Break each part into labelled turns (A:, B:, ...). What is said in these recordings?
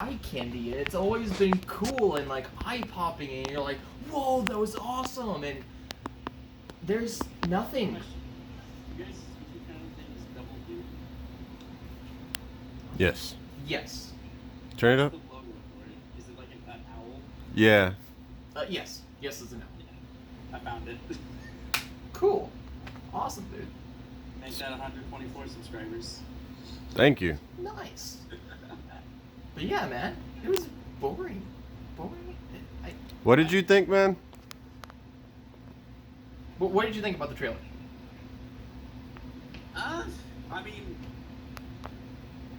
A: eye candy, and it's always been cool and like eye popping, and you're like, whoa, that was awesome, and there's nothing.
B: You guys kind of things double do?
C: Yes.
A: Yes.
C: Turn it up.
B: The logo for it. Is it like an owl?
C: Yeah.
A: Yes. Yes is a no.
B: Yeah. I found it.
A: Cool. Awesome, dude.
B: Make that 124 subscribers.
C: Thank you.
A: Nice. But yeah, man, it was boring.
C: What did you think, man?
A: What did you think about the trailer?
B: I mean,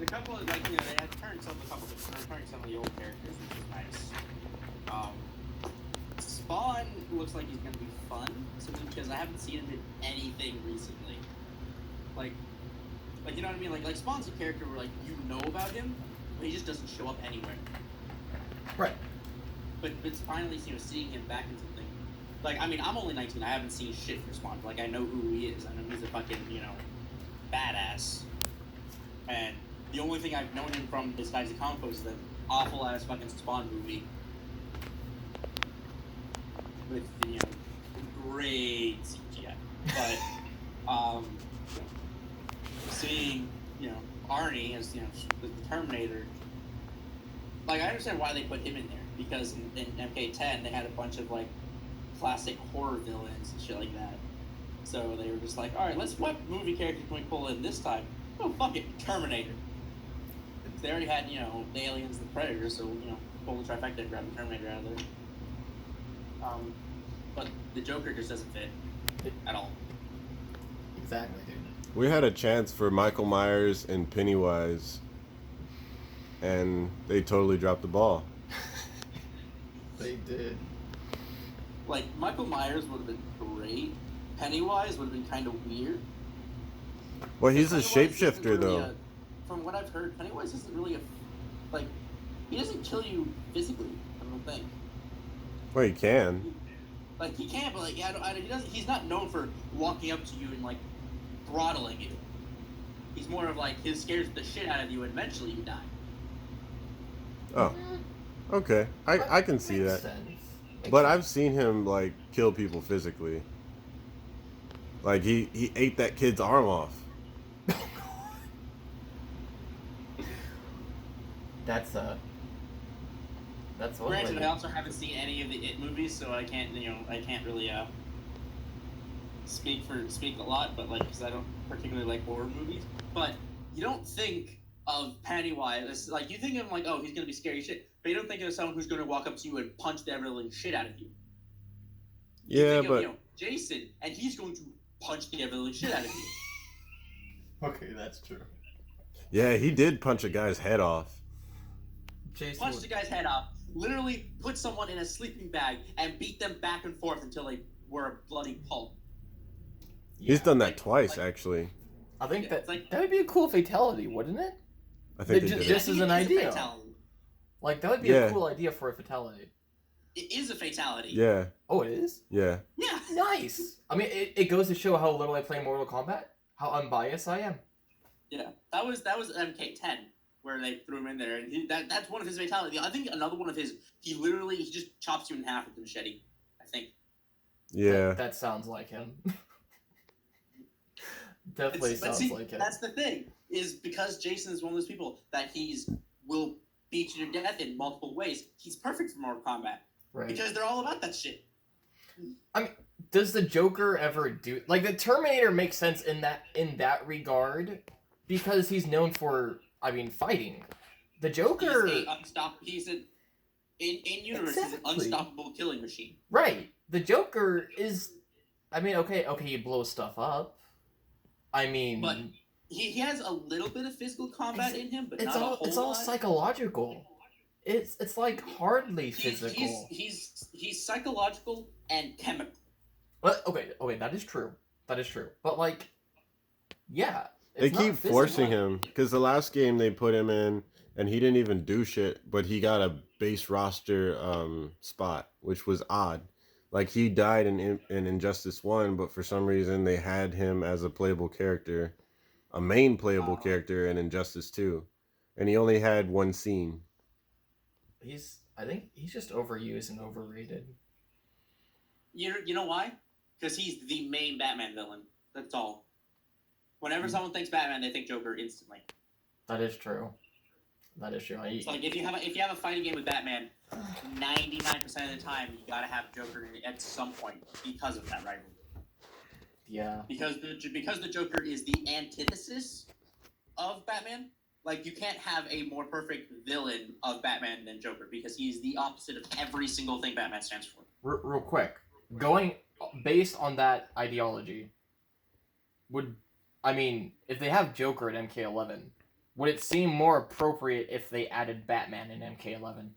B: a couple of, like, you know, they had turned some of the old characters, which is nice. Spawn looks like he's gonna be fun, simply because I haven't seen him in anything recently. Like, you know what I mean? Like Spawn's a character where, like, you know about him, but he just doesn't show up anywhere.
A: Right.
B: But it's finally, you know, seeing him back in something. Like, I mean, I'm only 19. I haven't seen shit for Spawn. But, like, I know who he is. I know he's a fucking, you know, badass. And the only thing I've known him from besides the comic books is that awful ass fucking Spawn movie. With, you know, great CGI. But, seeing, you know, Arnie as, you know, the Terminator. Like, I understand why they put him in there. Because in Mk11, they had a bunch of, like, classic horror villains and shit like that. So they were just like, alright, what movie character can we pull in this time? Oh, fuck it, Terminator. They already had, you know, the Aliens and the Predator, so, you know, pull the trifecta and grab the Terminator out of there. But the Joker just doesn't fit at all.
A: Exactly, dude.
C: We had a chance for Michael Myers and Pennywise, and they totally dropped the ball.
A: They did.
B: Like, Michael Myers would have been great. Pennywise would have been kind of weird.
C: Well, he's a
B: Pennywise
C: shapeshifter,
B: really
C: though.
B: From what I've heard, Pennywise isn't really like, he doesn't kill you physically, I don't think.
C: Well, he can.
B: Like, he can, but, like, he's not known for walking up to you and, like, throttling you. He's more of, like, he scares the shit out of you and eventually you die.
C: Oh. Okay. I can see that. But I've seen him, like, kill people physically. Like, he ate that kid's arm off.
A: That's what.
B: Granted, I also haven't seen any of the It movies, so I can't really speak a lot, but, like, because I don't particularly like horror movies. But you don't think of Pennywise, like, you think of him like, oh, he's gonna be scary shit, but you don't think of someone who's gonna walk up to you and punch the ever-living shit out of you. You think of, you know, Jason, and he's going to punch the ever-living shit out of you.
A: Okay, that's true.
C: Yeah, he did punch a guy's head off.
A: Jason
B: Punch the guy's head off, literally put someone in a sleeping bag, and beat them back and forth until they were a bloody pulp.
C: He's done that twice, actually.
A: I think that would be a cool fatality, wouldn't it?
C: I think they did.
A: Just as an idea. Like, that would be a cool idea for a fatality.
B: It is a fatality.
C: Yeah.
A: Oh, it is?
C: Yeah.
B: Yeah.
A: Nice. I mean, it goes to show how little I play Mortal Kombat, how unbiased I am.
B: Yeah, that was Mk11 where they threw him in there, and that's one of his fatalities. I think another one of his, he just chops you in half with the machete. I think.
C: Yeah.
A: That sounds like him. Definitely sounds like him.
B: That's the thing, is because Jason is one of those people that will beat you to death in multiple ways. He's perfect for Mortal Kombat.
A: Right.
B: Because they're all about that shit.
A: I mean, does the Joker ever do, like, the Terminator makes sense in that regard because he's known for, I mean, fighting. The Joker,
B: he's an in-universe, he's an unstoppable killing machine.
A: Right. The Joker is, I mean, okay, you blow stuff up. I mean,
B: but he has a little bit of physical combat in him, but not a whole lot.
A: It's all psychological. It's like hardly physical.
B: He's psychological and chemical.
A: Well, okay, that is true. But, like, yeah.
C: They keep forcing him, because the last game they put him in, and he didn't even do shit, but he got a base roster spot, which was odd. Like, he died in Injustice 1, but for some reason they had him as a playable character, a main playable character in Injustice 2, and he only had one scene.
A: I think he's just overused and overrated.
B: You know why? Because he's the main Batman villain. That's all. Whenever someone thinks Batman, they think Joker instantly.
A: That is true. That is true.
B: It's like if you have a fighting game with Batman, 99% of the time you gotta have Joker in it at some point because of that rivalry.
A: Yeah.
B: Because the Joker is the antithesis of Batman. Like you can't have a more perfect villain of Batman than Joker because he's the opposite of every single thing Batman stands for.
A: Real quick, going based on that ideology, if they have Joker at Mk11, would it seem more appropriate if they added Batman in Mk11?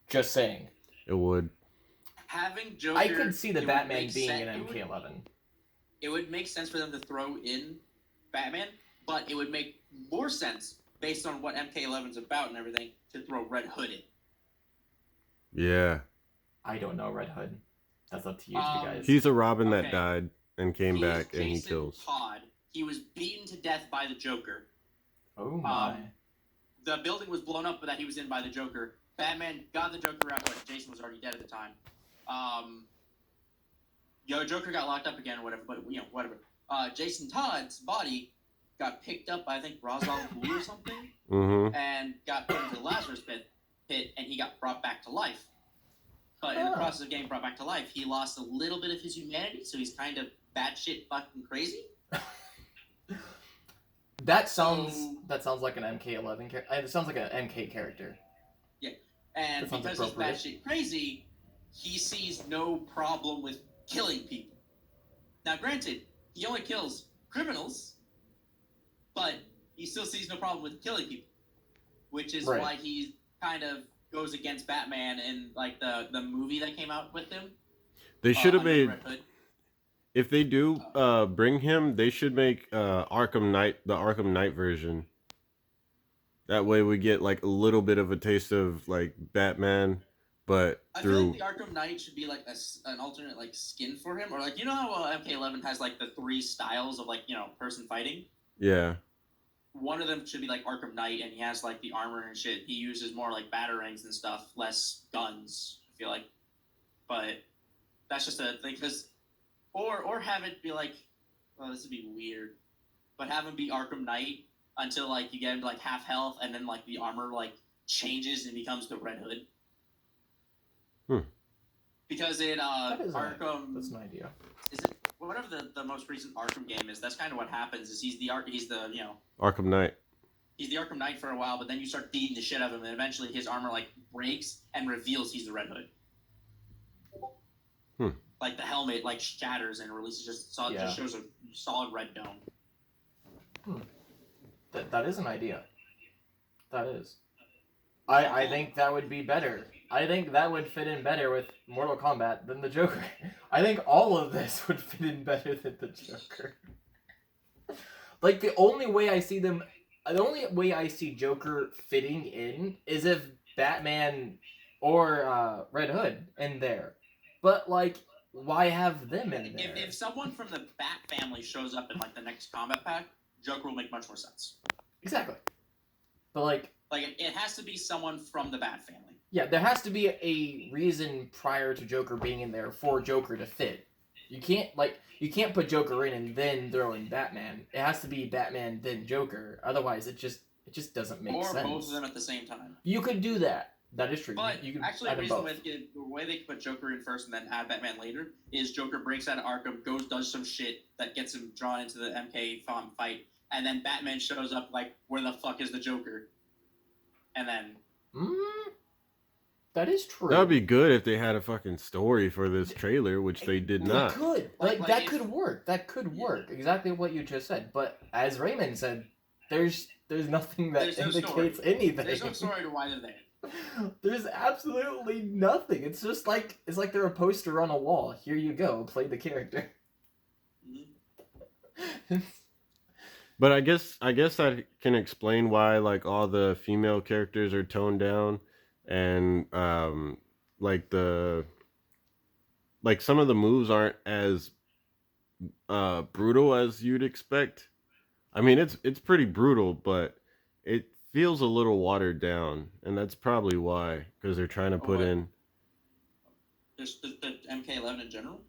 A: Just saying.
C: It would.
B: Having Joker,
A: I could see the Batman being in Mk11.
B: It would make sense for them to throw in Batman, but it would make more sense based on what Mk11 is about and everything to throw Red Hood in.
C: Yeah.
A: I don't know Red Hood. That's up to you guys.
C: He's a Robin that died and came back, and he kills.
B: Todd. He was beaten to death by the Joker.
A: Oh my.
B: The building was blown up that he was in by the Joker. Batman got the Joker out, but Jason was already dead at the time. Joker got locked up again or whatever, but whatever. Jason Todd's body got picked up by, I think, Ra's al Ghul or something, and got put into the Lazarus pit, and he got brought back to life. But in the process of getting brought back to life, he lost a little bit of his humanity, so he's kind of batshit fucking crazy.
A: That sounds like an MK11 character. It sounds like an MK character.
B: Yeah, and because he's batshit crazy, he sees no problem with killing people. Now, granted, he only kills criminals, but he still sees no problem with killing people, which is why he kind of goes against Batman in like the movie that came out with him.
C: They should have made. If they do bring him, they should make Arkham Knight the Arkham Knight version. That way we get like a little bit of a taste of like Batman, but
B: I feel like the Arkham Knight should be like an alternate like skin for him, or like how MK11 has like the 3 styles of like person fighting.
C: Yeah.
B: One of them should be like Arkham Knight, and he has like the armor and shit. He uses more like batarangs and stuff, less guns. I feel like, but that's just a thing because. Or have it be like, well, this would be weird, but have him be Arkham Knight until like you get him to like half health, and then like the armor like changes and becomes the Red Hood. Because in Arkham,
A: that's an idea.
B: Is it whatever the most recent Arkham game is? That's kind of what happens. Is he's the
C: Arkham Knight. He's
B: the Arkham Knight for a while, but then you start beating the shit out of him, and eventually his armor like breaks and reveals he's the Red Hood. Like the helmet like shatters and releases just shows a solid red dome.
A: That is an idea. That is. I think that would be better. I think that would fit in better with Mortal Kombat than the Joker. I think all of this would fit in better than the Joker. Like the only way I see Joker fitting in is if Batman or Red Hood in there. But like, why have them in there?
B: If someone from the Bat family shows up in like the next Kombat pack, Joker will make much more sense.
A: Exactly. But like
B: it has to be someone from the Bat family.
A: Yeah, there has to be a reason prior to Joker being in there for Joker to fit. You can't put Joker in and then throw in Batman. It has to be Batman then Joker. Otherwise, it just doesn't make sense.
B: Or both of them at the same time.
A: You could do that. That is true.
B: But
A: you could
B: actually, the way they put Joker in first and then add Batman later is Joker breaks out of Arkham, does some shit that gets him drawn into the MK fight, and then Batman shows up like, where the fuck is the Joker? And then...
A: That is true.
C: That would be good if they had a fucking story for this trailer, which they did not.
A: They could. That could work. That could work. Exactly what you just said. But as Raymond said, there's nothing that indicates anything.
B: There's no story to why they're there.
A: There's absolutely nothing. It's just like they're a poster on a wall. Here you go. Play the character.
C: But I guess that can explain why like all the female characters are toned down, and like some of the moves aren't as brutal as you'd expect. I mean, it's pretty brutal, but it feels a little watered down, and that's probably why, because they're trying to put
B: what?
C: in.
B: Just the Mk11 in general.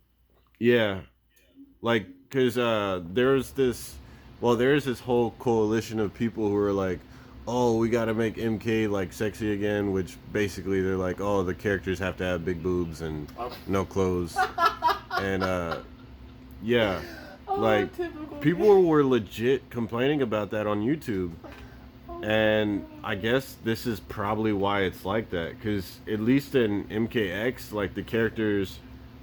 C: Yeah, like because there's this whole coalition of people who are like, oh, we got to make MK like sexy again, which basically they're like, oh, the characters have to have big boobs and no clothes, and yeah, like people were legit complaining about that on YouTube. And I guess this is probably why it's like that, because at least in MKX, like the characters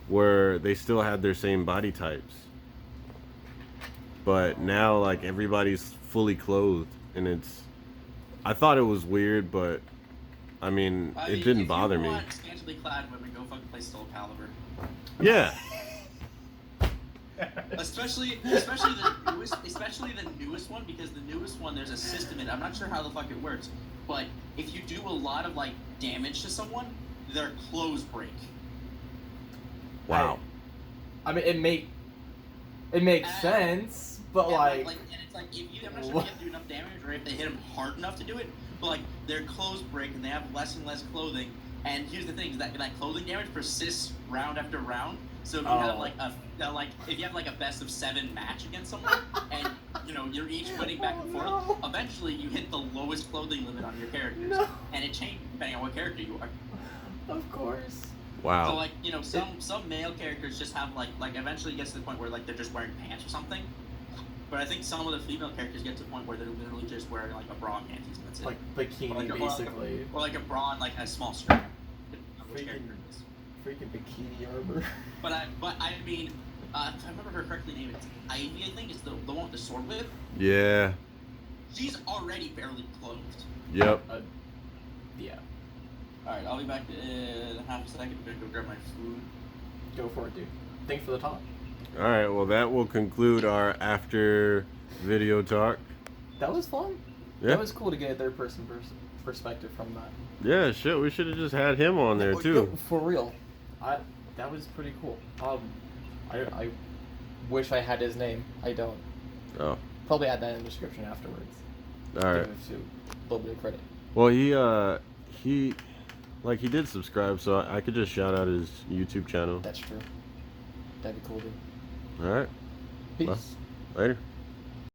C: they still had their same body types, but now like everybody's fully clothed, and I thought it was weird, but I mean, it didn't bother me.
B: If you want scantily clad women, go fucking play Soul Calibur.
C: Yeah.
B: Especially the newest one, because the newest one there's a system in it. I'm not sure how the fuck it works, but if you do a lot of like damage to someone, their clothes break.
C: Wow.
A: I mean, it makes sense, but
B: yeah,
A: like,
B: and it's like I'm not sure if you have to do enough damage or if they hit them hard enough to do it, but like their clothes break and they have less and less clothing. And here's the thing: is that clothing damage persists round after round. So if you have if you have like a best of 7 match against someone, and you're each winning back and forth, eventually you hit the lowest clothing limit on your characters, and it changes depending on what character you are.
A: Of course.
C: Wow.
B: So like some male characters just have like eventually it gets to the point where like they're just wearing pants or something. But I think some of the female characters get to the point where they're literally just wearing like a bra and panties, and that's it.
A: Like bikini, basically.
B: Or like a bra and like a small skirt.
A: Freaking bikini armor.
B: But I mean, if I remember her correctly, name it's Ivy. I think it's the one with the sword whip.
C: Yeah.
B: She's already barely clothed.
C: Yep.
A: Yeah.
B: All right, I'll be back in half a second. I'm gonna go grab my food.
A: Go for it, dude. Thanks for the talk.
C: All right. Well, that will conclude our after video talk.
A: That was fun.
C: Yeah.
A: That was cool to get a third person perspective from that.
C: Yeah, shit. We should have just had him on there too.
A: No, for real. That was pretty cool. I wish I had his name. I don't.
C: Oh.
A: Probably add that in the description afterwards.
C: All right.
A: Give it a little bit of credit.
C: Well, he did subscribe, so I could just shout out his YouTube channel.
A: That's true. That'd be cool, dude.
C: All right.
A: Peace.
C: Well, later.